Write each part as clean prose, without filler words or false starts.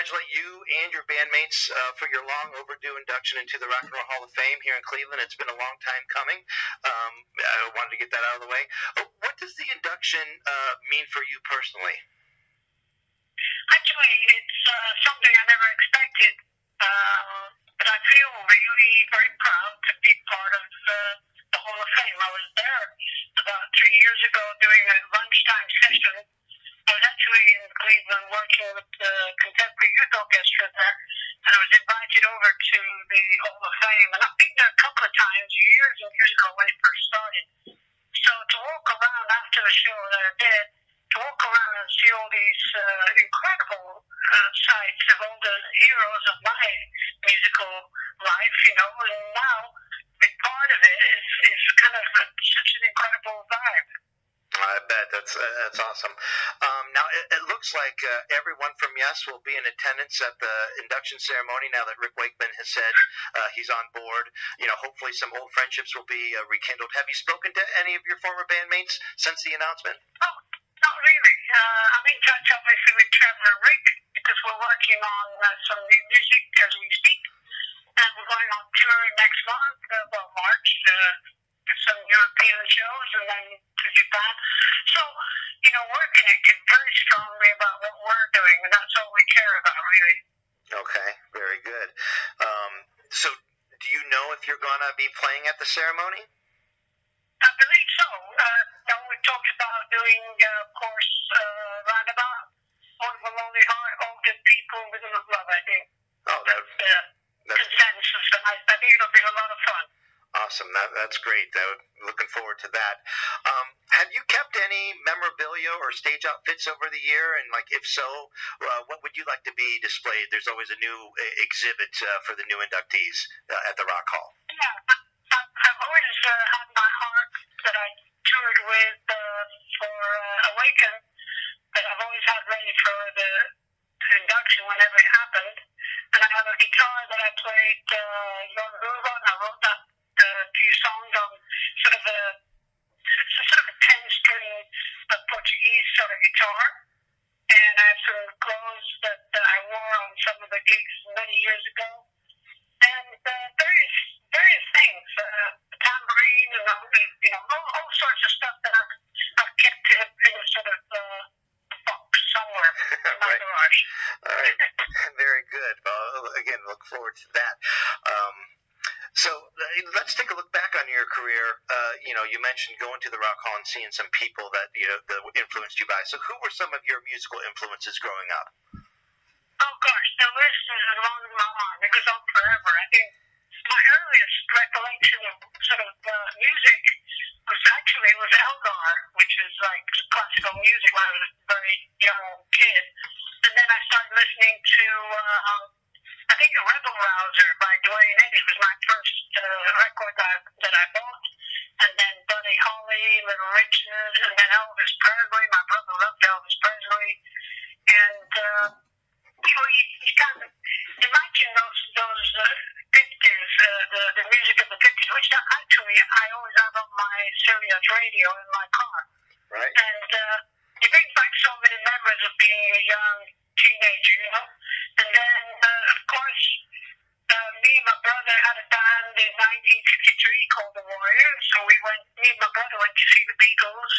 congratulate you and your bandmates for your long overdue induction into the Rock and Roll Hall of Fame here in Cleveland. It's been a long time coming. I wanted to get that out of the way. What does the induction mean for you personally? Actually, it's something I never expected, but I feel really very proud to be part of the Hall of Fame. I was there about 3 years ago doing a lunchtime session. I was actually in Cleveland working with the Contemporary Youth Orchestra there, and I was invited over to the Hall of Fame. And I've been there a couple of times, years and years ago when it first started. So to walk around after the show that I did, to walk around and see all these incredible sights of all the heroes of my musical life, and now be part of it is kind of such an incredible vibe. I bet that's awesome. Now it looks like everyone from Yes will be in attendance at the induction ceremony. Now that Rick Wakeman has said he's on board, hopefully some old friendships will be rekindled. Have you spoken to any of your former bandmates since the announcement? Oh, not really. I'm in touch obviously with Trevor and Rick because we're working on some new music as we speak, and we're going on tour next month, March. Some European shows and then to Japan. So, we're connected very strongly about what we're doing, and that's all we care about, really. Okay, very good. So, do you know if you're going to be playing at the ceremony? I believe so. We talked about doing, of course, Roundabout, All of the Lonely Heart, All Good People, Rhythm of Love, I think. Oh, that's consensus, and I think it'll be a lot of fun. Awesome. That's great. Looking forward to that. Have you kept any memorabilia or stage outfits over the year? And, if so, what would you like to be displayed? There's always a new exhibit for the new inductees at the Rock Hall. Yeah, I've always had my heart that I toured with for Awaken, that I've always had ready for the induction whenever it happened. And I have a guitar that I played Your Drugan. I wrote that few songs on sort of a 10-string Portuguese sort of guitar, and I have some clothes that I wore on some of the gigs many years ago, and various things, tambourine and all sorts of stuff that I've kept in a sort of box somewhere in my garage. All right, very good. Well, again, look forward to that. So let's take a look back on your career. You mentioned going to the Rock Hall and seeing some people that that influenced you by. So who were some of your musical influences growing up? Oh gosh, the list is as long as my arm. It goes on forever. I think my earliest recollection of sort of music was Elgar, which is like classical music when I was a very young kid, and then I started listening to. I think a Rebel Rouser by Dwayne Eddy was my first record that I bought, and then Buddy Holly, Little Richard, and then Elvis Presley. My brother loved Elvis Presley, and you kind of imagine those 50s, the music of the 50s, which actually I always have on my Sirius radio in my car, right? And it brings back so many memories of being a young teenager, And then, of course, me and my brother had a band in 1953 called The Warriors. So me and my brother went to see the Beatles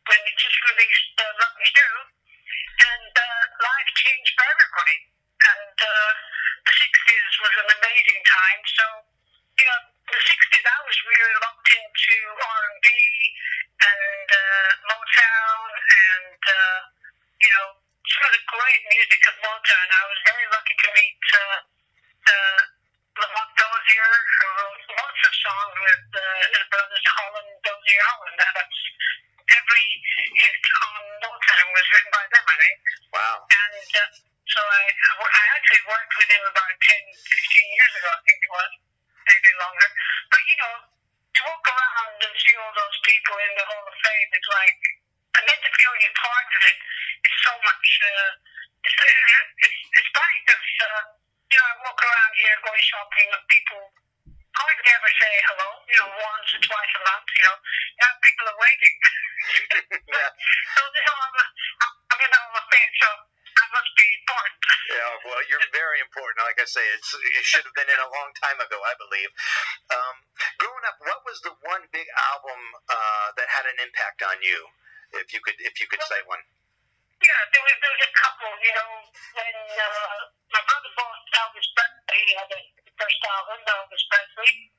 when they just released Love Me Do. And life changed for everybody. And the 60s was an amazing time. So, the 60s, I was really locked into R&B and Motown and, some of the great music of Motown. I was very lucky to meet Lamont Dozier, who wrote lots of songs with his brothers Holland, Dozier, Holland. That's every hit on Motown was written by them, I think. Wow. And so I actually worked with him about 10, 15 years ago, I think it was, maybe longer. But, to walk around and see all those people in the Hall of Fame, it's like, and then to feel you're part of it, it's so much, it's funny because, I walk around here going shopping and people hardly ever say hello, once or twice a month, now people are waiting. Yeah. So, I'm in the Hall of Fame, so I must be important. Yeah, well, you're like I say, it should have been in a long time ago, I believe. Growing up, what was the one big album that had an impact on you? If you could say one. Yeah, there was a couple. When my brother bought Elvis Presley, he had the first album, Elvis Presley,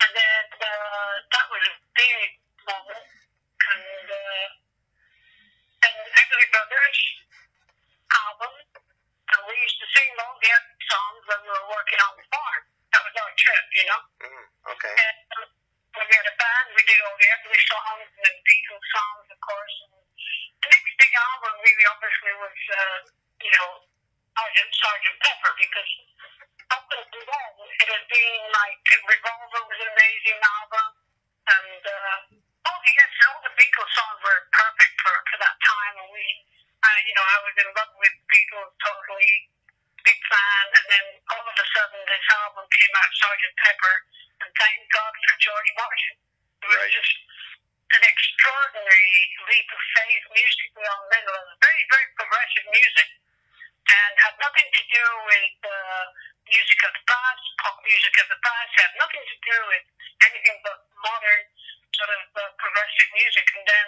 and then that was a big moment. And Everly Brothers album, and we used to sing all the songs when we were working on the farm. That was our trip. Okay. And when we had a band, we did all the Everly songs and then Beatles songs, of course. And the next big album really obviously was, Sergeant Pepper, because up until then it had been like Revolver was an amazing album, and all the Beatles songs were perfect for that time, and I was in love with Beatles, totally big fan, and then all of a sudden this album came out, Sergeant Pepper, and thank God for George Martin. It was just an extraordinary leap of faith musically on the middle, and very, very progressive music, and had nothing to do with music of the past, pop music of the past, had nothing to do with anything but modern sort of progressive music. And then,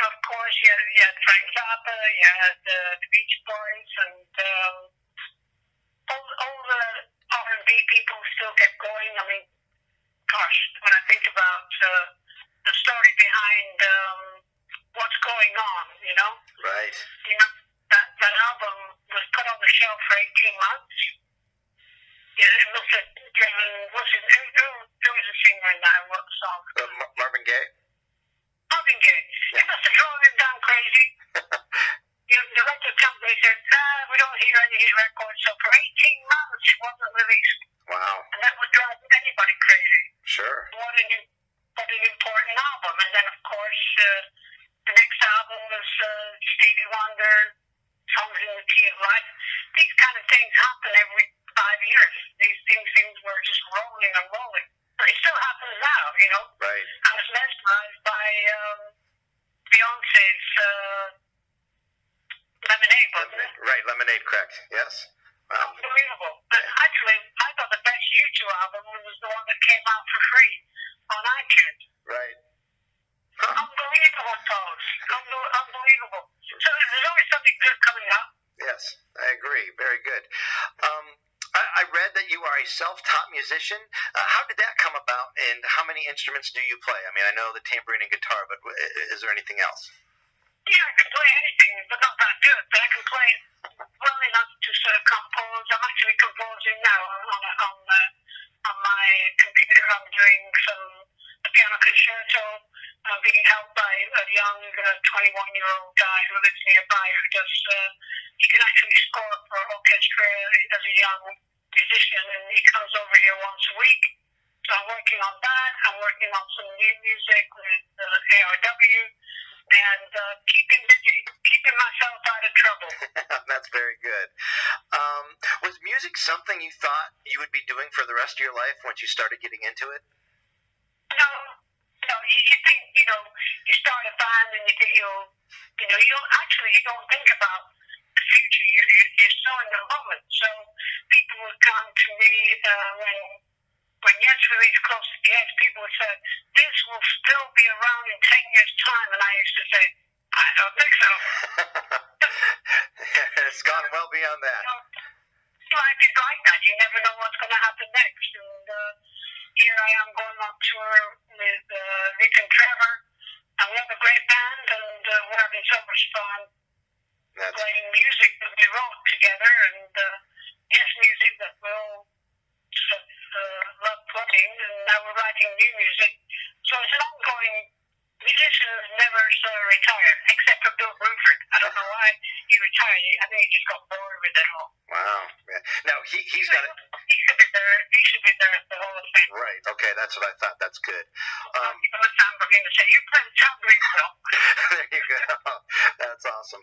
of course, you had Frank Zappa, you had the Beach Boys, and all the R&B people still get going. I mean, gosh, when I think about the story behind what's going on, Right. That album was put on the shelf for 18 months. Yeah, it must have driven, who was the singer in that? What song? Marvin Gaye? Marvin Gaye. Yeah. It must have driven him down crazy. The record company said, we don't hear any hit records, so for 18 months it wasn't released. Wow. And that would drive anybody crazy. Sure. What an important album. And then, of course, the next album was Stevie Wonder, Songs in the Key of Life. These kind of things happen every 5 years. These things were just rolling and rolling. But it still happens now, Right. I was mesmerized by Beyonce's Lemonade, wasn't it? Right, Lemonade, correct. Yes. Wow. Unbelievable. And actually, I thought the best U2 album was the one that came out for free on iTunes. Right. Huh. Unbelievable songs. Unbelievable. So there's always something good coming up. Yes, I agree. Very good. I read that you are a self-taught musician. How did that come about, and how many instruments do you play? I mean, I know the tambourine and guitar, but is there anything else? Yeah, I can play anything, but not that good. But I can play it well enough to sort of compose. I'm actually composing now on my computer. I'm doing some piano concerto. I'm being helped by a young 21-year-old guy who lives nearby who does. He can actually score for orchestra as a young musician, and he comes over here once a week. So I'm working on that. I'm working on some new music with ARW, and keeping busy, keeping myself out of trouble. That's very good. Was music something you thought you would be doing for the rest of your life once you started getting into it? No. You think, you start a band and you think you don't think about the future. You're so in the moment. So people would come to me when Yes released Close to the Edge, people would say, this will still be around in 10 years' time. And I used to say, I don't think so. It's gone well beyond that. Life is like that. You never know what's going to happen next. And here I am going on tour with Rick and Trevor. And we have a great band, and we're having so much fun playing music that we wrote together, and Yes music that we all love playing, and now we're writing new music. So it's an ongoing. Musicians never sort of retire, except for Bill Bruford. I don't know why he retired. I think he just got bored with it all. Wow. Yeah. Now he's got it. He should be there. He should be there at the Hall of Fame. Right. Okay, that's what I thought. That's good. You play the tambourine, Phil. There you go. That's awesome.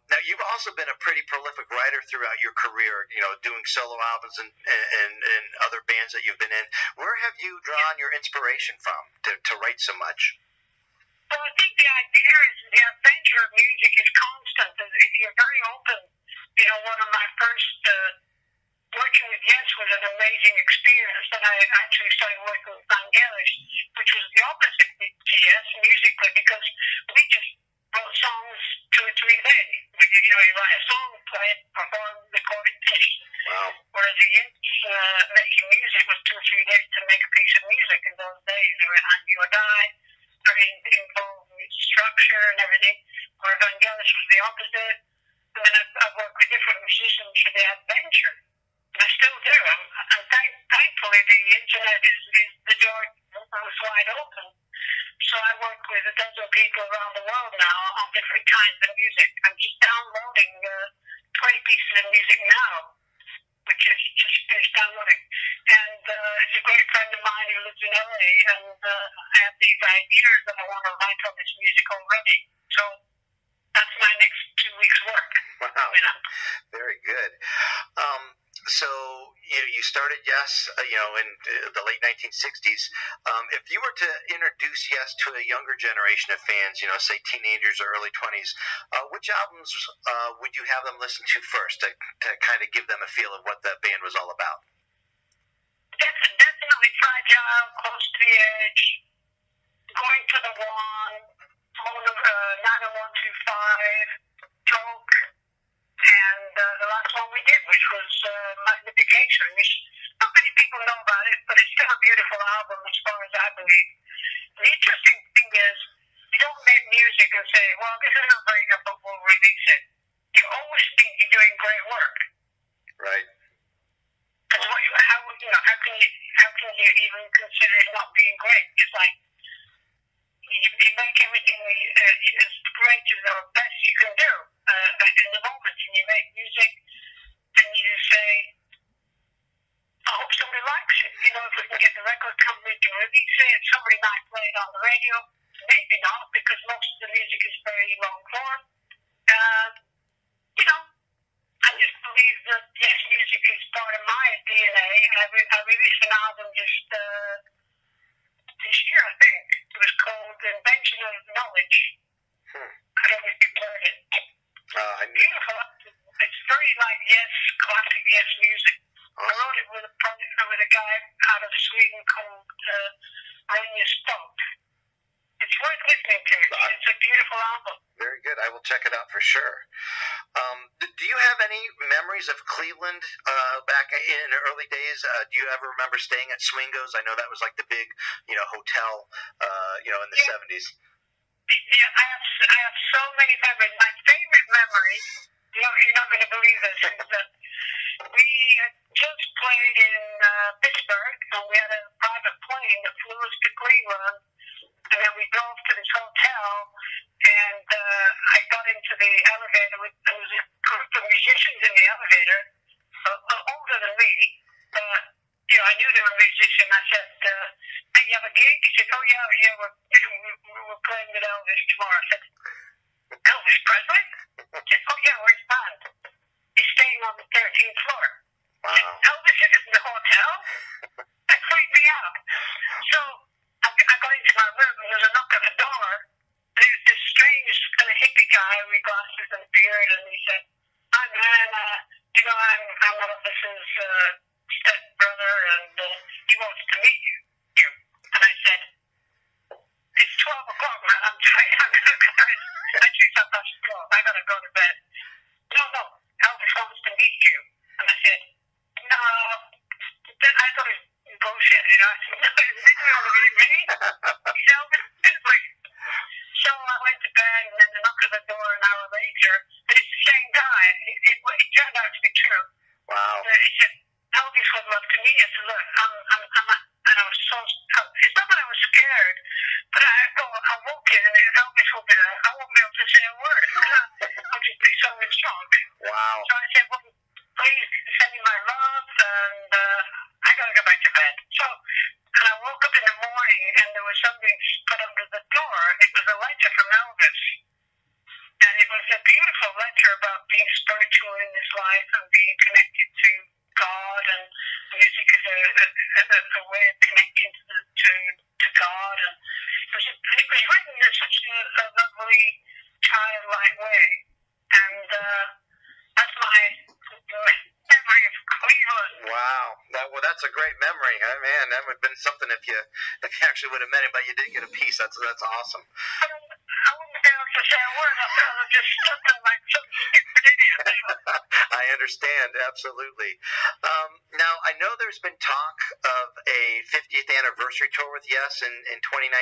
Now you've also been a pretty prolific writer throughout your career. Doing solo albums and other bands that you've been in. Where have you drawn your inspiration from to write so much? Well, I think the idea is the adventure of music is constant. If you're very open, one of my first working with Yes was an amazing experience. Then I actually started working with Vangelis, which was the opposite to Yes musically, because we just wrote songs 2 or 3 days. You write a song, play it, perform, record it, finish. Wow. Whereas the making music was 2 or 3 days to make a piece of music in those days. They were And You and I, very involved with structure and everything. Where Vangelis was the opposite. And then I've worked with different musicians for the adventure. And I still do. And thankfully the internet is the door was wide open. So I work with a dozen people around the world now on different kinds of music. I'm just downloading 20 pieces of music now, which is just finished downloading. And it's a great friend of mine who lives in LA, and I have these ideas that I want to write on this music already. So that's my next 2 weeks' work. Wow. Very good. So you started Yes, in the late 1960s. If you were to introduce Yes to a younger generation of fans, say teenagers or early 20s, which albums would you have them listen to first to kind of give them a feel of what the band was all about? Definitely Fragile, Close to the Edge, Going to the One, 90125, Joke, and the last one we did, which was Magnification, which not many people know about it, but it's still a beautiful album as far as I believe. The interesting thing is, you don't make music and say, well, this isn't very good, but we'll release it. You always think you're doing great work. Right. Because how can you even consider it not being great? It's like, you make everything as great as the best you can do in the moment, and you make music, and you say, I hope somebody likes it. If we can get the record company to release it, somebody might play it on the radio. Maybe not, because most of the music is very long form. I just believe that Yes music is part of my DNA. I released an album just this year, I think. It was called Invention of Knowledge. I don't know if you've heard it. Beautiful. It's very like Yes, classic Yes music. Awesome. I wrote it with a guy out of Sweden called Ronja Stock. It's worth listening to. It's a beautiful album. Very good. I will check it out for sure. Do you have any memories of Cleveland back in the early days? Do you ever remember staying at Swingo's? I know that was like the big, hotel, in the 70s. Yeah, I have so many memories. My favorite memory, you're not going to believe this, is that we just played in Pittsburgh, and we had a private plane that flew us to Cleveland, and then we drove to this hotel, and I got into the elevator with there was a group of musicians in the elevator, older than me. I knew they were musicians. I said, hey, you have a gig? He said, oh, yeah, we're playing with Elvis tomorrow. I said, Elvis Presley? He said, oh, yeah, where's his band? He's staying on the 13th floor. Wow. I said, Elvis is in the hotel? That freaked me out. So I got into my room, and there was a knock on the door, and it was this strange kind of hippie guy with glasses and a beard, and he said, hi, man, I'm Elvis's stepbrother, and he wants to meet you. And I said, it's 12 o'clock, man, I'm tired. Actually, it's 12:30. I gotta go to bed. No, Elvis wants to meet you. And I said, no, I thought it was bullshit. I said, no, this is going to be me. He's Elvis Presley. So I went to bed, and then the knock at the door an hour later, and it's the same guy. It turned out to be true. Wow. He said, Elvis would love to meet you. I said, look, and I was so, it's not that I was scared, but I thought, I'll walk in, and if Elvis will be there, I won't be able to say a word. I'll just be so in shock. Wow. So I said, well, please send me my love, and I gotta go back to bed. So, and I woke up in the morning, and there was something put under the door. It was a letter from Elvis. And it was a beautiful letter about being spiritual in this life and being connected to God, and music is a way of connecting to God. And it was written in such a lovely, childlike way. And that's my memory of Cleveland. Wow, that's a great memory. Man, that would have been something if you actually would have met him, but you did get a piece. That's awesome. I wouldn't be able to say a word. I was just stood there like some stupid idiot. I understand, absolutely. Now, I know there's been talk of a 50th anniversary tour with Yes in 2019.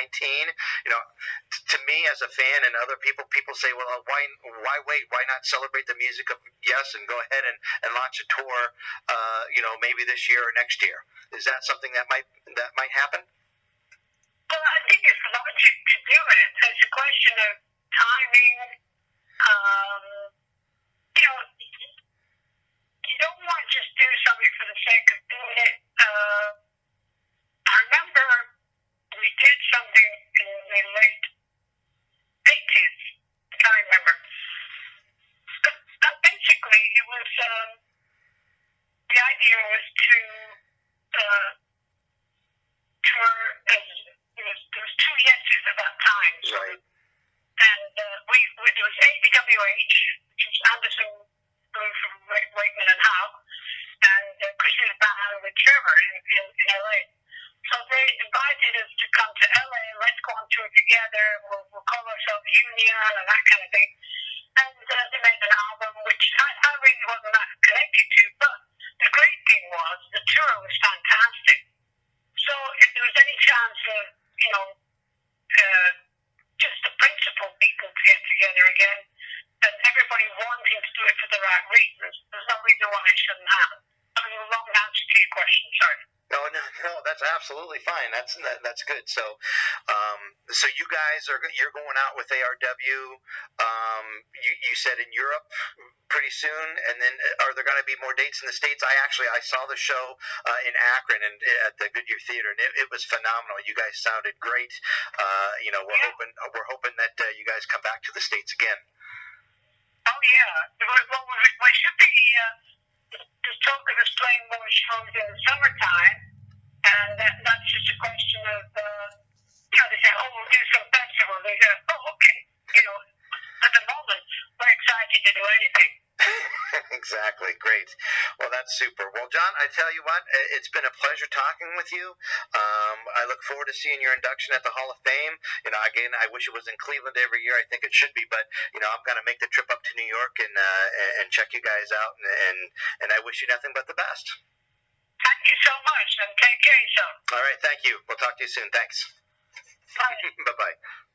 You know, to me as a fan and other people say, well, why wait? Why not celebrate the music of Yes and go ahead and launch a tour? Maybe this year or next year. Is that something that might happen? Well, I think it's logic to do it. It's a question of timing. You don't want to just do something for the sake of doing it. I remember we did something in the late 80s. I can't remember. But basically, it was the idea was to tour. There was two yeses at that time. So, right. And there was ABWH, which was Anderson, from Wakeman and Howe, and Christmas Band with Trevor in LA. So they invited us to come to LA. Let's go on tour together. We'll call ourselves Union and that kind of thing. And they made an album, which I really wasn't that connected to. But the great thing was the tour was fantastic. So if there was any chance of, just the principal people to get together again, and everybody wanting to do it for the right reasons, there's no reason why it shouldn't happen. I mean, a long answer to your question, sorry. No, that's absolutely fine. That's good. So, so you guys you're going out with ARW. You said in Europe pretty soon, and then are there going to be more dates in the States? I saw the show in Akron and at the Goodyear Theater, and it was phenomenal. You guys sounded great. We're hoping that you guys come back to the States again. Oh yeah. Well, we should be. There's talk of us playing more shows in the summertime, and that's just a question of, they say, oh, we'll do some festival. They go, oh, okay. At the moment, we're excited to do anything. Exactly. Great. Well, that's super. Well, John, I tell you what, it's been a pleasure talking with you. I look forward to seeing your induction at the Hall of Fame. Again, I wish it was in Cleveland every year. I think it should be, but I'm going to make the trip up to New York and check you guys out, and I wish you nothing but the best. Thank you so much, and take care of yourself. All right. Thank you. We'll talk to you soon. Thanks. Bye. Bye-bye.